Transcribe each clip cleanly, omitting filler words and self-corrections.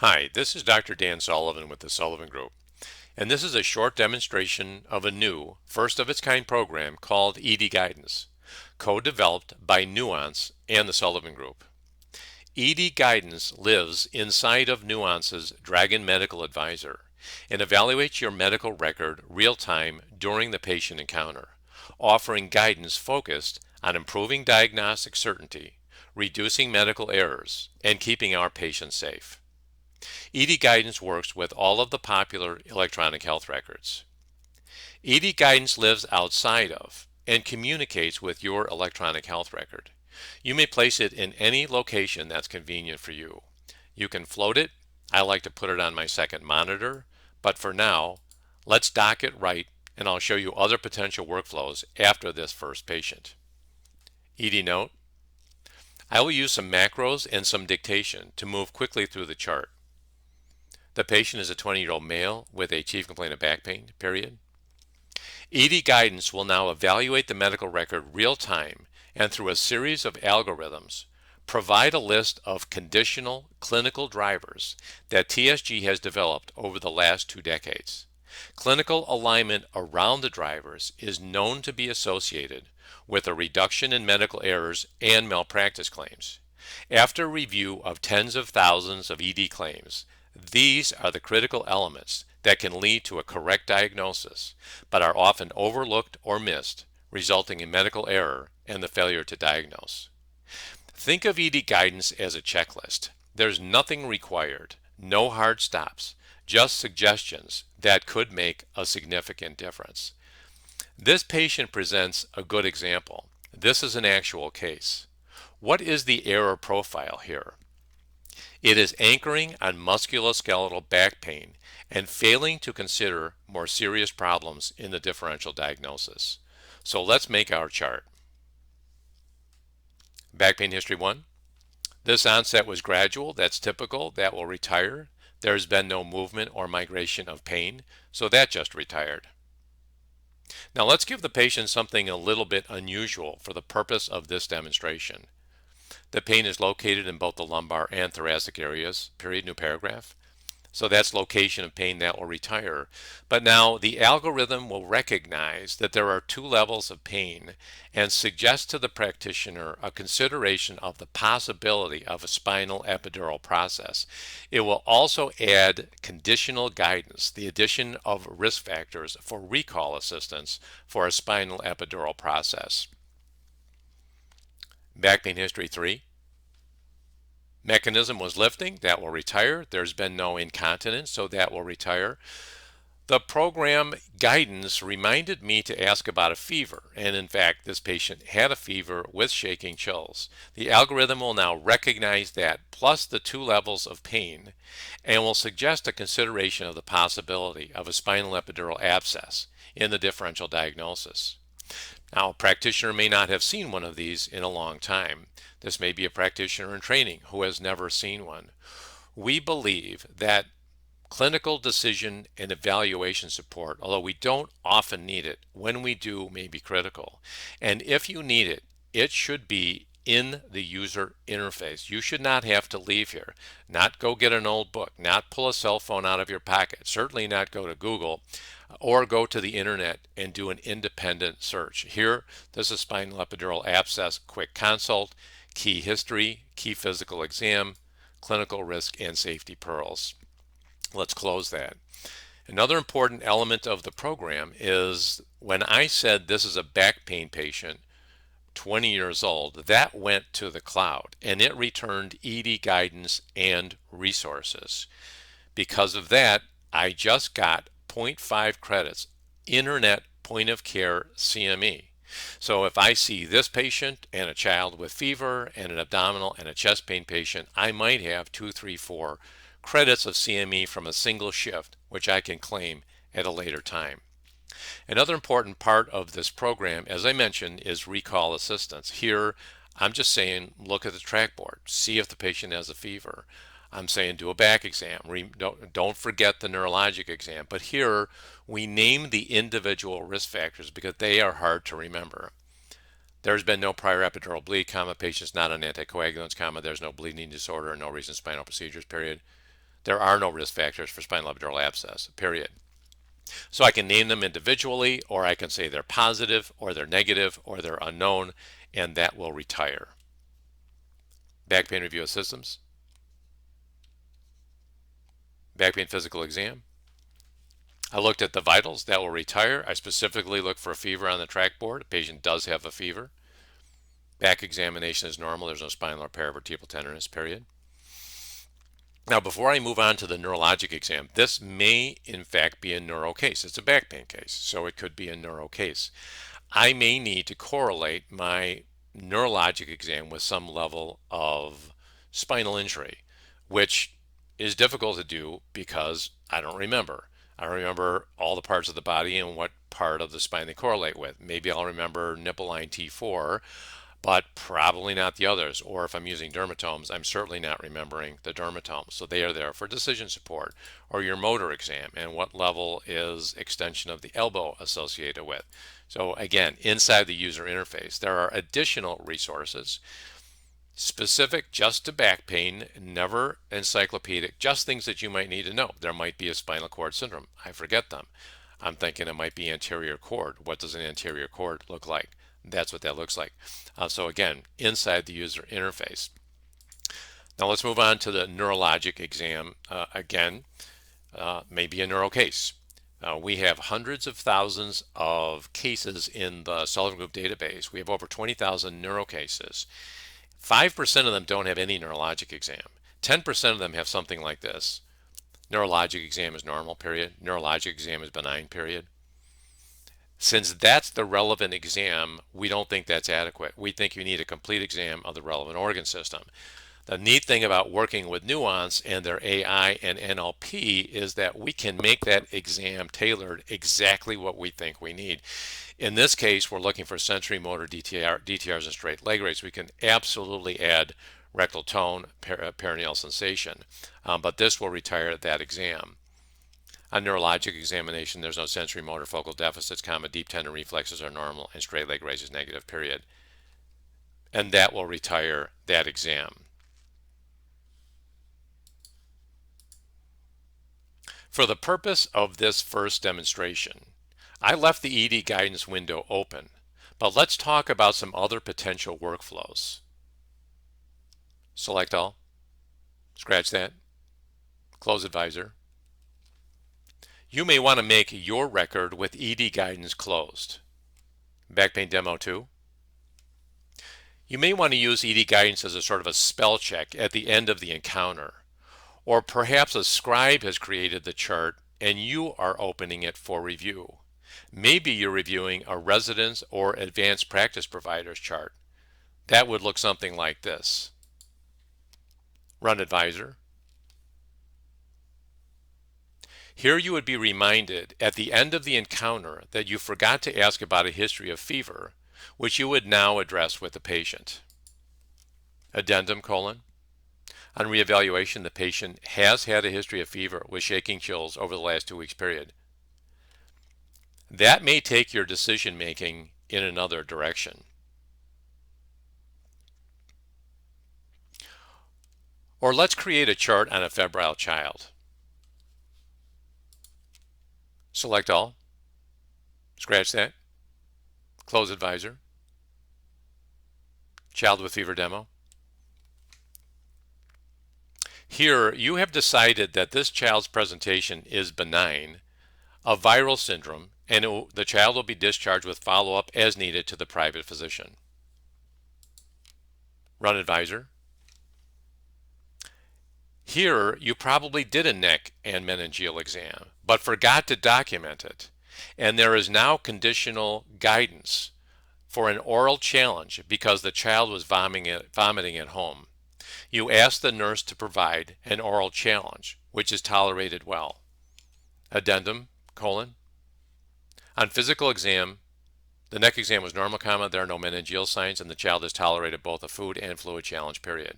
Hi, this is Dr. Dan Sullivan with the Sullivan Group, and this is a short demonstration of a new, first-of-its-kind program called ED Guidance, co-developed by Nuance and the Sullivan Group. ED Guidance lives inside of Nuance's Dragon Medical Advisor and evaluates your medical record real-time during the patient encounter, offering guidance focused on improving diagnostic certainty, reducing medical errors, and keeping our patients safe. ED Guidance works with all of the popular electronic health records. ED Guidance lives outside of and communicates with your electronic health record. You may place it in any location that's convenient for you. You can float it. I like to put it on my second monitor, but for now, let's dock it right, and I'll show you other potential workflows after this first patient. ED note: I will use some macros and some dictation to move quickly through the chart. The patient is a 20-year-old male with a chief complaint of back pain, period. ED Guidance will now evaluate the medical record real time and through a series of algorithms provide a list of conditional clinical drivers that TSG has developed over the last 2 decades. Clinical alignment around the drivers is known to be associated with a reduction in medical errors and malpractice claims. After review of tens of thousands of ED claims, these are the critical elements that can lead to a correct diagnosis, but are often overlooked or missed, resulting in medical error and the failure to diagnose. Think of ED Guidance as a checklist. There's nothing required, no hard stops, just suggestions that could make a significant difference. This patient presents a good example. This is an actual case. What is the error profile here? It is anchoring on musculoskeletal back pain and failing to consider more serious problems in the differential diagnosis. So let's make our chart. Back pain history 1. This onset was gradual. That's typical. That will retire. There's been no movement or migration of pain, so that just retired. Now let's give the patient something a little bit unusual for the purpose of this demonstration. The pain is located in both the lumbar and thoracic areas, period, new paragraph. So that's location of pain that will retire. But now the algorithm will recognize that there are 2 levels of pain and suggest to the practitioner a consideration of the possibility of a spinal epidural process. It will also add conditional guidance, the addition of risk factors for recall assistance for a spinal epidural process. Back pain history 3. Mechanism was lifting, that will retire. There's been no incontinence, so that will retire. The program guidance reminded me to ask about a fever, and in fact this patient had a fever with shaking chills. The algorithm will now recognize that plus the 2 levels of pain and will suggest a consideration of the possibility of a spinal epidural abscess in the differential diagnosis. Now, a practitioner may not have seen one of these in a long time. This may be a practitioner in training who has never seen one. We believe that clinical decision and evaluation support, although we don't often need it, when we do may be critical. And if you need it, it should be in the user interface. You should not have to leave here, not go get an old book, not pull a cell phone out of your pocket, certainly not go to Google or go to the internet and do an independent search. Here, this is spinal epidural abscess, quick consult, key history, key physical exam, clinical risk, and safety pearls. Let's close that. Another important element of the program is when I said this is a back pain patient, 20 years old, that went to the cloud and it returned ED guidance and resources. Because of that, I just got 0.5 credits, Internet Point of Care CME. So if I see this patient and a child with fever and an abdominal and a chest pain patient, I might have 2, 3, 4 credits of CME from a single shift, which I can claim at a later time. Another important part of this program, as I mentioned, is recall assistance. Here, I'm just saying, look at the trackboard, see if the patient has a fever. I'm saying do a back exam. Don't forget the neurologic exam. But here, we name the individual risk factors because they are hard to remember. There's been no prior epidural bleed, patient's not on anticoagulants, there's no bleeding disorder, no recent spinal procedures, period. There are no risk factors for spinal epidural abscess, period. So I can name them individually, or I can say they're positive, or they're negative, or they're unknown, and that will retire. Back pain review of systems. Back pain physical exam. I looked at the vitals, that will retire. I specifically look for a fever on the trackboard. The patient does have a fever. Back examination is normal. There's no spinal or paravertebral tenderness, period. Now, before I move on to the neurologic exam, this may in fact be a neuro case. It's a back pain case, so it could be a neuro case. I may need to correlate my neurologic exam with some level of spinal injury, which is difficult to do because I don't remember. I don't remember all the parts of the body and what part of the spine they correlate with. Maybe I'll remember nipple line T4, but probably not the others. Or if I'm using dermatomes, I'm certainly not remembering the dermatomes. So they are there for decision support. Or your motor exam, and what level is extension of the elbow associated with. So again, inside the user interface, there are additional resources specific just to back pain, never encyclopedic, just things that you might need to know. There might be a spinal cord syndrome. I forget them. I'm thinking it might be anterior cord. What does an anterior cord look like? That's what that looks like. So again, inside the user interface. Now let's move on to the neurologic exam. Again, maybe a neuro case. We have hundreds of thousands of cases in the Sullivan Group database. We have over 20,000 neuro cases. 5% of them don't have any neurologic exam. 10% of them have something like this. Neurologic exam is normal, period. Neurologic exam is benign, period. Since that's the relevant exam, we don't think that's adequate. We think you need a complete exam of the relevant organ system. The neat thing about working with Nuance and their AI and NLP is that we can make that exam tailored exactly what we think we need. In this case, we're looking for sensory motor DTRs and straight leg rates. We can absolutely add rectal tone, perineal sensation, but this will retire that exam. On neurologic examination, there's no sensory motor focal deficits, deep tendon reflexes are normal, and straight leg raise is negative, period. And that will retire that exam. For the purpose of this first demonstration, I left the ED guidance window open, but let's talk about some other potential workflows. Select all, scratch that, close advisor. You may want to make your record with ED guidance closed. Back pain demo 2. You may want to use ED guidance as a sort of a spell check at the end of the encounter. Or perhaps a scribe has created the chart and you are opening it for review. Maybe you're reviewing a residence or advanced practice provider's chart. That would look something like this. Run advisor. Here you would be reminded at the end of the encounter that you forgot to ask about a history of fever, which you would now address with the patient. Addendum: on reevaluation, the patient has had a history of fever with shaking chills over the last 2 weeks period. That may take your decision making in another direction. Or let's create a chart on a febrile child. Select all, scratch that, close advisor, child with fever demo. Here you have decided that this child's presentation is benign, a viral syndrome, and the child will be discharged with follow-up as needed to the private physician. Run advisor. Here you probably did a neck and meningeal exam, but forgot to document it, and there is now conditional guidance for an oral challenge because the child was vomiting at home. You ask the nurse to provide an oral challenge, which is tolerated well. Addendum: on physical exam, the neck exam was normal, there are no meningeal signs, and the child has tolerated both a food and fluid challenge, period.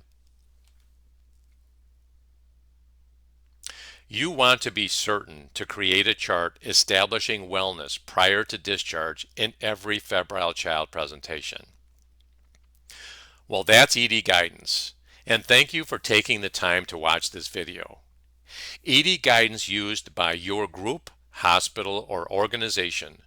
You want to be certain to create a chart establishing wellness prior to discharge in every febrile child presentation. Well, that's ED guidance, and thank you for taking the time to watch this video. ED guidance used by your group, hospital, or organization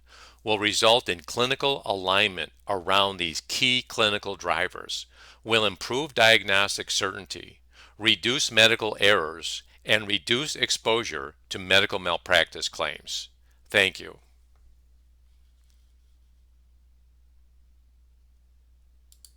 will result in clinical alignment around these key clinical drivers, will improve diagnostic certainty, reduce medical errors, and reduce exposure to medical malpractice claims. Thank you.